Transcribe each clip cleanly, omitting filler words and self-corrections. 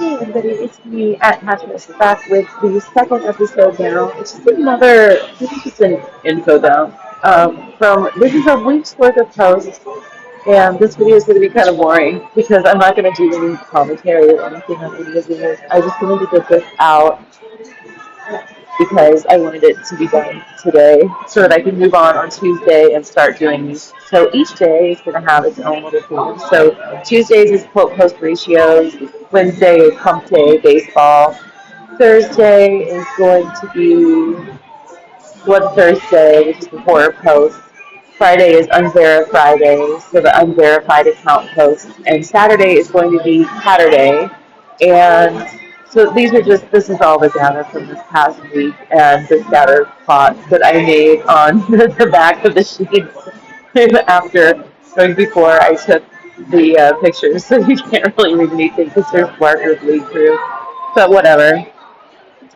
Hey everybody, it's me at Happiness back with the second episode now. It's just this is just an info dump. This is a week's worth of posts, and this video is going to be kind of boring because I'm not going to do any commentary or anything on any of these. I just wanted to get this out because I wanted it to be done today so that I can move on Tuesday and start doing these. So each day is going to have its own little theme. So Tuesdays is quote post ratios. Wednesday is hump day, baseball. Thursday is going to be What Thursday, which is the horror post. Friday is Unverified Friday, so the unverified account post. And Saturday is going to be Saturday. And so this is all the data from this past week and the scatter plots that I made on the back of the sheets after, going before I took the pictures. So you can't really read anything because there's markers lead through. But whatever.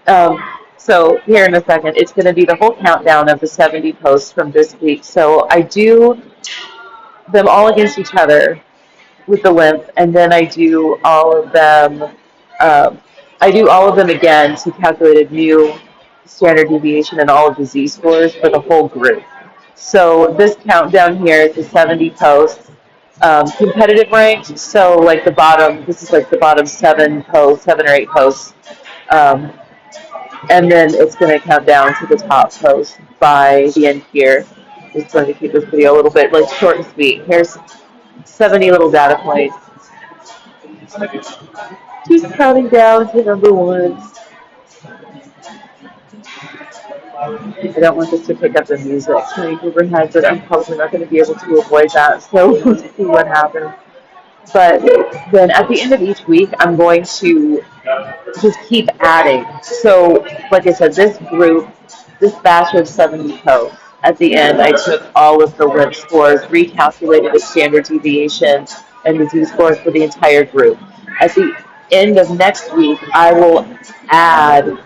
Um, so here in a second, it's going to be the whole countdown of the 70 posts from this week. So I do them all against each other with the lymph, and then I do all of them. I do all of them again to calculate a new standard deviation and all of the z-scores for the whole group. So this countdown here is the 70 posts. Competitive ranked, so like this is like the bottom seven or eight posts. Um, and then it's going to count down to the top post by the end here. Just going to keep this video a little bit like short and sweet. Here's 70 little data points. Just counting down to number one. I don't want this to pick up the music playing overhead, but I'm probably not going to be able to avoid that. So we'll see what happens. But then at the end of each week, I'm going to just keep adding. So, like I said, this batch of 70 posts, at the end, I took all of the lymph scores, recalculated the standard deviation, and the z-scores for the entire group. At the end of next week, I will add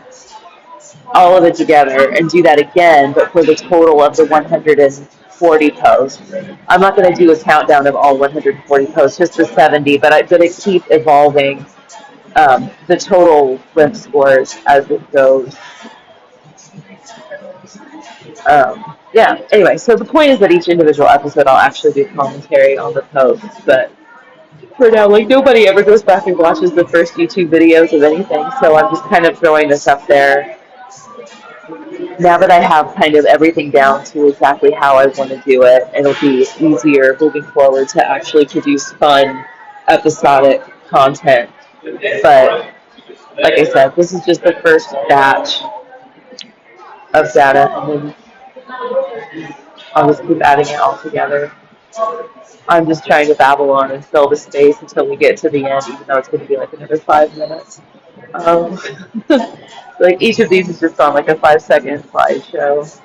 all of it together and do that again, but for the total of the 140 posts. I'm not going to do a countdown of all 140 posts, just the 70, but I'm going to keep evolving the total lymph scores as it goes. Yeah, anyway, so the point is that each individual episode I'll actually do commentary on the posts, but for now, like, nobody ever goes back and watches the first YouTube videos of anything, so I'm just kind of throwing this up there now that I have kind of everything down to exactly how I want to do it. It'll be easier moving forward to actually produce fun, episodic content. But like I said, this is just the first batch of data, and then I'll just keep adding it all together. I'm just trying to babble on and fill the space until we get to the end, even though it's going to be like another 5 minutes. Um, like each of these is just on like a 5-second slideshow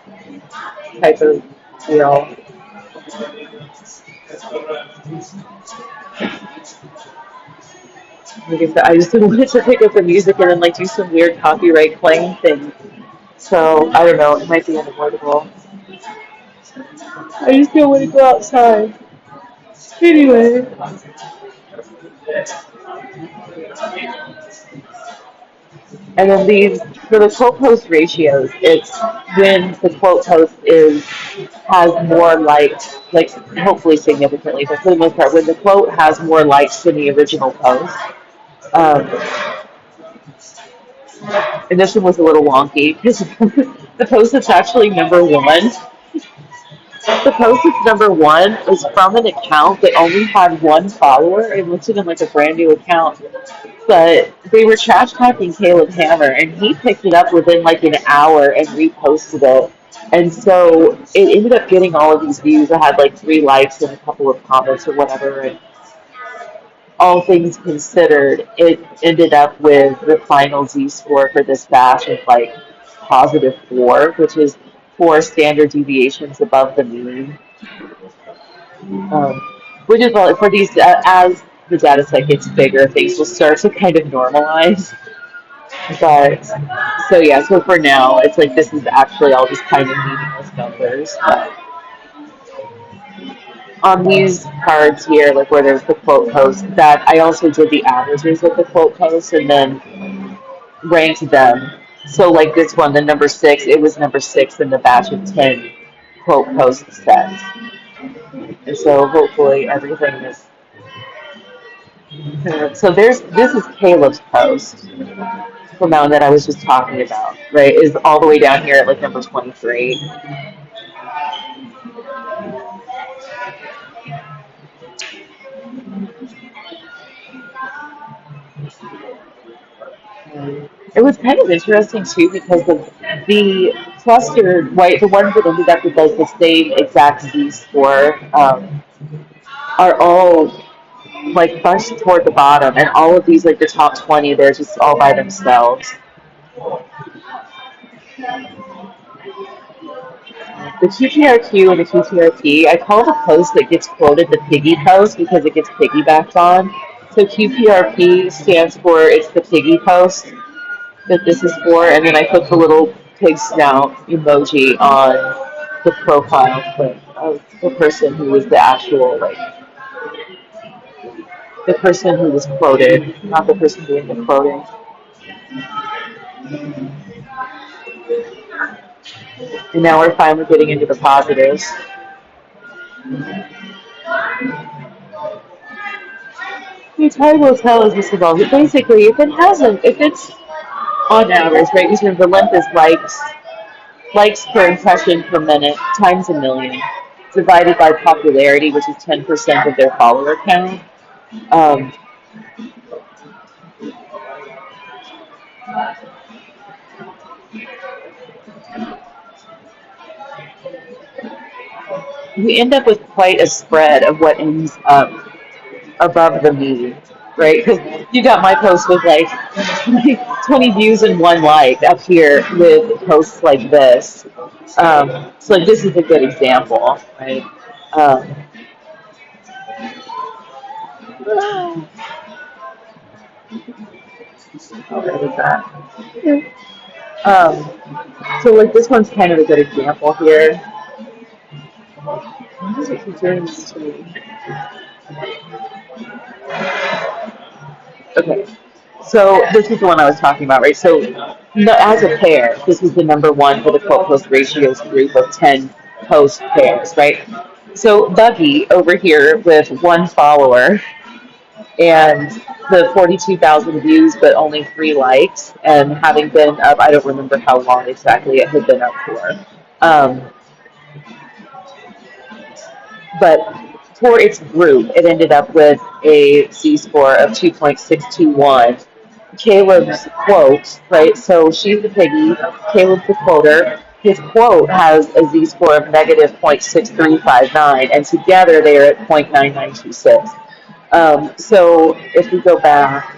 type of deal. Like I said, I just wanted to pick up the music and then like do some weird copyright claim thing. So I don't know, it might be unavoidable. I just don't want to go outside. Anyway. And then for the quote post ratios, it's when the quote post has more likes, like hopefully significantly, but for the most part, when the quote has more likes than the original post. Um, and this one was a little wonky because the post that's actually number one. The post that's number one is from an account that only had one follower. It listed in like a brand new account. But they were trash talking Caleb Hammer, and he picked it up within like an hour and reposted it. And so it ended up getting all of these views. I had like 3 likes and a couple of comments or whatever. And all things considered, it ended up with the final Z score for this batch of like +4, which is 4 standard deviations above the mean. Which is for these, as the data set gets bigger, things will start to kind of normalize. But so for now, it's like this is actually all just kind of meaningless numbers. But on these cards here, like where there's the quote post, that I also did the averages of the quote posts and then ranked them. So like this one, the number six, it was number six in the batch of 10 quote post sets. And so hopefully everything is so this is Caleb's post from that one that I was just talking about, right? Is all the way down here at like number 23. It was kind of interesting too because of the clustered white, the ones that ended up with like the same exact Z score, are all like bunched toward the bottom, and all of these like the top 20, they're just all by themselves. The QPRQ and the QPRP, I call the post that gets quoted the piggy post because it gets piggybacked on. So QPRP stands for it's the piggy post that this is for, and then I put the little pig snout emoji on the profile clip of the person who was the actual, like, the person who was quoted, not the person doing the quoting. And now we're finally getting into the positives. The time will tell as this evolves. But basically, if it's on average, right, because the length is likes per impression per minute times a million, divided by popularity, which is 10% of their follower count. Um, we end up with quite a spread of what ends up above the mean, right? Because you got my post with like 20 views and one like up here with posts like this. So like this is a good example, right? Um, I'll edit that. Um, so like this one's kind of a good example here. Why does it keep doing this to me? Okay, so this is the one I was talking about, right? So as a pair, this is the number one for the quote post ratios group of 10 post pairs, right? So Buggy over here with one follower and the 42,000 views, but only 3 likes, and having been up, I don't remember how long exactly it had been up for. Um, but for its group, it ended up with a Z-score of 2.621. Caleb's quote, right? So she's the piggy, Caleb's the quoter. His quote has a Z-score of negative 0.6359, and together they are at 0.9926. So if we go back,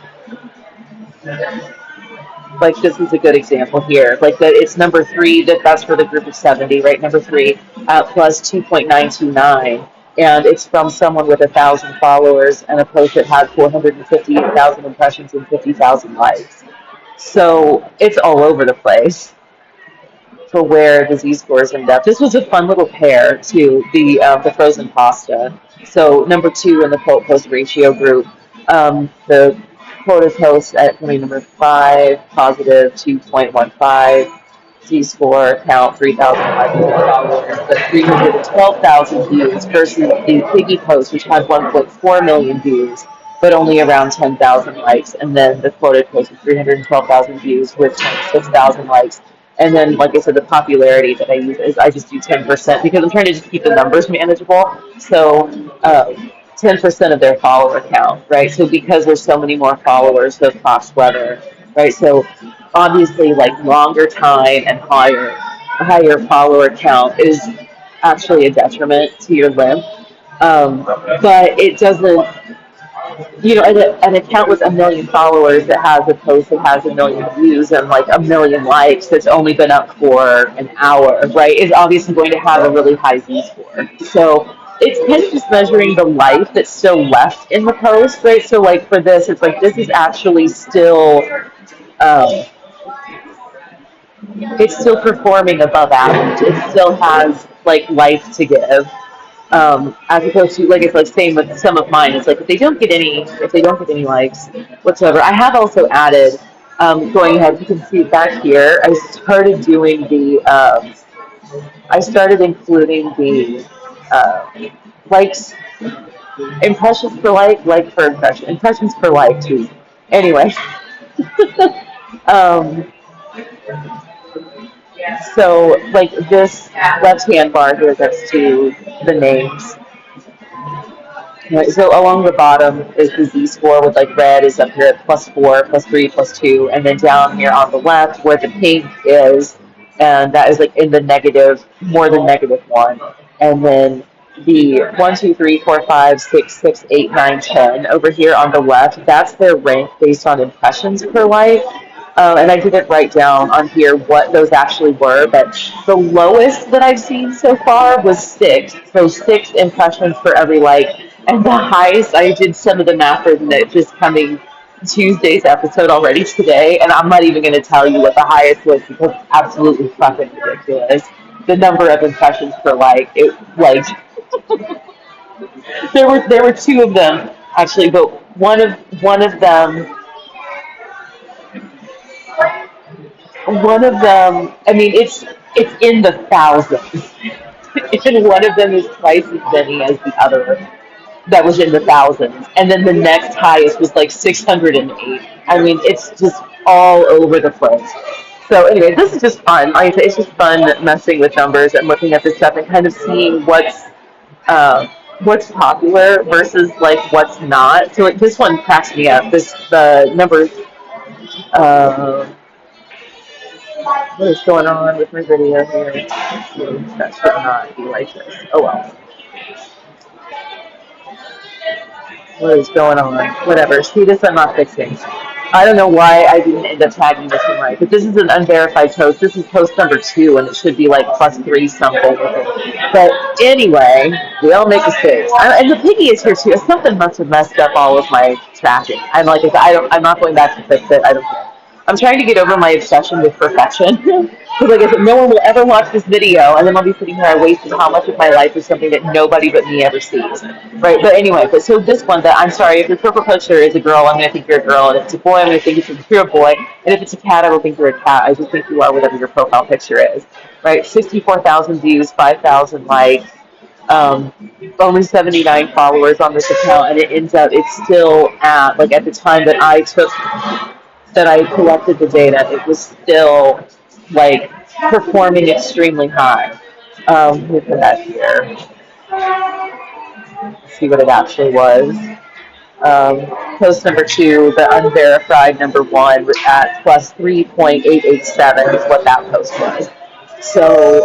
like this is a good example here. Like that, it's number three. That's for the group of 70, right? Number three plus 2.929, and it's from someone with 1,000 followers and a post that had 458,000 impressions and 50,000 likes. So it's all over the place for where the Z-scores end up. This was a fun little pair to the frozen pasta. So number two in the quote post ratio group, the quoted post at number 5, positive 2.15, Z-score count 3,500 followers, but 312,000 views versus the Piggy post, which had 1.4 million views, but only around 10,000 likes. And then the quoted post with 312,000 views with 26,000 likes. And then, like I said, the popularity that I use is I just do 10% because I'm trying to just keep the numbers manageable. So 10% of their follower count, right? So because there's so many more followers, the cost weather, right? So obviously, like longer time and higher follower count is actually a detriment to your limp. But it doesn't, an account with 1 million followers that has a post that has 1 million views and like 1 million likes that's only been up for an hour, right, is obviously going to have a really high Z-score. So it's kind of just measuring the life that's still left in the post, right? So like for this, it's like this is actually still, um, it's still performing above average. It still has like life to give. As opposed to like it's like same with some of mine. It's like if they don't get any likes whatsoever. I have also added going ahead. You can see back here. I started including the likes, impressions per like per impression, impressions per like too. Anyway, um, so like this left hand bar here gets to the names. Right, so along the bottom is the Z-score with like red is up here at +4, +3, +2, and then down here on the left where the pink is, and that is like in the negative, more than -1, and then the 1, 2, 3, 4, 5, 6, 6, 8, 9, 10 over here on the left, that's their rank based on impressions per like. And I didn't write down on here what those actually were, but the lowest that I've seen so far was 6. So 6 impressions for every like. And the highest, I did some of the math in it just coming Tuesday's episode already today, and I'm not even going to tell you what the highest was because it's absolutely fucking ridiculous. The number of impressions per like, it like there were two of them actually, but one of them, I mean, it's in the thousands, and one of them is twice as many as the other. That was in the thousands, and then the next highest was like 608. I mean, it's just all over the place. So anyway, this is just fun. Like I say, it's just fun messing with numbers and looking at this stuff and kind of seeing uh, what's popular versus like what's not. So like, this one cracks me up. This the numbers. Uh, what is going on with my video here? Let's see, that should not be like this. Oh well. What is going on? Whatever. See, this I'm not fixing. I don't know why I didn't end up tagging this one right, but this is an unverified post. This is post number 2, and it should be like +3 something. But anyway, we all make mistakes. And the piggy is here too. Something must have messed up all of my tracking. I'm like, I'm not going back to fix it. I don't care. I'm trying to get over my obsession with perfection. Because like I said, no one will ever watch this video, and then I'll be sitting here, I wasted how much of my life for something that nobody but me ever sees. Right, but anyway, but so this one, that I'm sorry, if your profile picture is a girl, I'm going to think you're a girl, and if it's a boy, I'm going to think you're a boy, and if it's a cat, I will think you're a cat. I just think you are whatever your profile picture is. Right, 64,000 views, 5,000 likes, um, only 79 followers on this account, and it ends up, it's still at, like at the time that I collected the data, it was still like performing extremely high. Let me put that here. See what it actually was. Post number 2, the unverified number 1 at +3.887 is what that post was. So,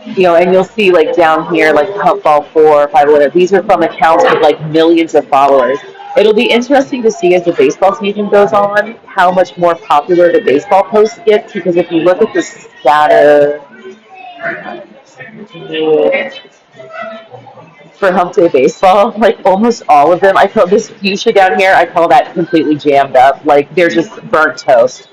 and you'll see like down here, like Humpball 4, 5, whatever. These are from accounts with like millions of followers. It'll be interesting to see as the baseball season goes on how much more popular the baseball posts get, because if you look at the scatter for Hump Day Baseball, like almost all of them, I call this fuchsia down here, I call that completely jammed up. Like they're just burnt toast.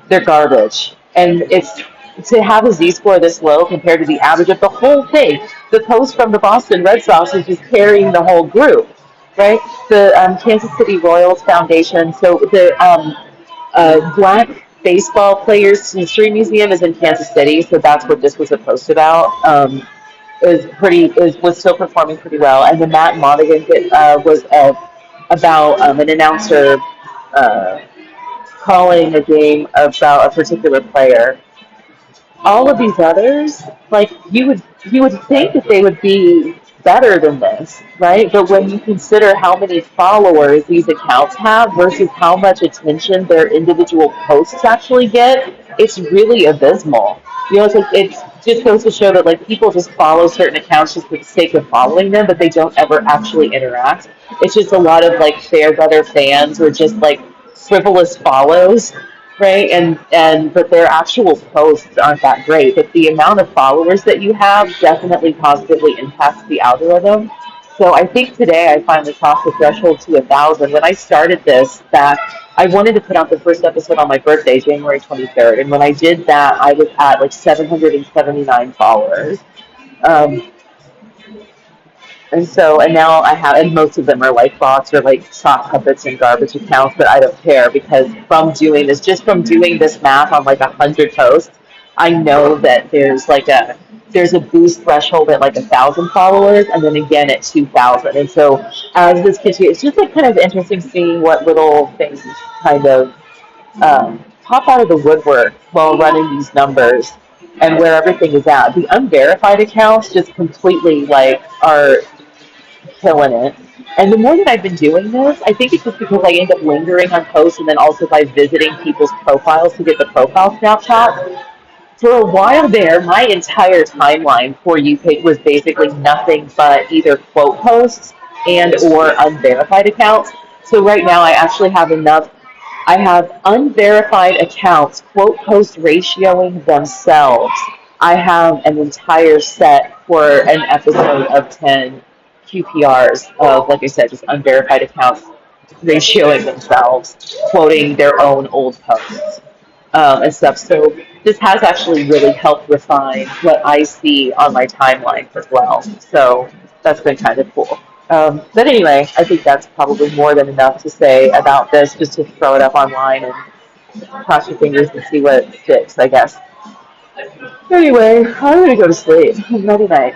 They're garbage. And it's to have a Z-score this low compared to the average of the whole thing. The post from the Boston Red Sox is just carrying the whole group, right? The Kansas City Royals Foundation. So the Black Baseball Players History Museum is in Kansas City, so that's what this was a post about. Was still performing pretty well, and the Matt Monaghan was about an announcer uh, calling a game about a particular player. All of these others, like you would think that they would be better than this, right? But when you consider how many followers these accounts have versus how much attention their individual posts actually get, it's really abysmal. It's like it just goes to show that like people just follow certain accounts just for the sake of following them, but they don't ever actually interact. It's just a lot of like fair weather fans or just like frivolous follows, right? And but their actual posts aren't that great. But the amount of followers that you have definitely positively impacts the algorithm. So I think today I finally crossed the threshold to 1,000. When I started this, that I wanted to put out the first episode on my birthday, January 23rd, and when I did that, I was at like 779 followers. Um, And now I have, and most of them are like bots or like sock puppets and garbage accounts, but I don't care because from doing this, just from doing this math on like 100 posts, I know that there's a boost threshold at like 1,000 followers, and then again at 2,000. And so as this continues, it's just like kind of interesting seeing what little things kind of pop out of the woodwork while running these numbers and where everything is at. The unverified accounts just completely like are killing it. And the more that I've been doing this, I think it's just because I end up lingering on posts and then also by visiting people's profiles to get the profile snapshots. For a while there, my entire timeline for UK was basically nothing but either quote posts and or unverified accounts. So right now I actually have enough. I have unverified accounts quote post ratioing themselves. I have an entire set for an episode of 10 QPRs of, like I said, just unverified accounts ratioing themselves, quoting their own old posts and stuff. So this has actually really helped refine what I see on my timeline as well. So that's been kind of cool. But anyway, I think that's probably more than enough to say about this, just to throw it up online and cross your fingers and see what sticks, I guess. Anyway, I'm going to go to sleep. Nighty night.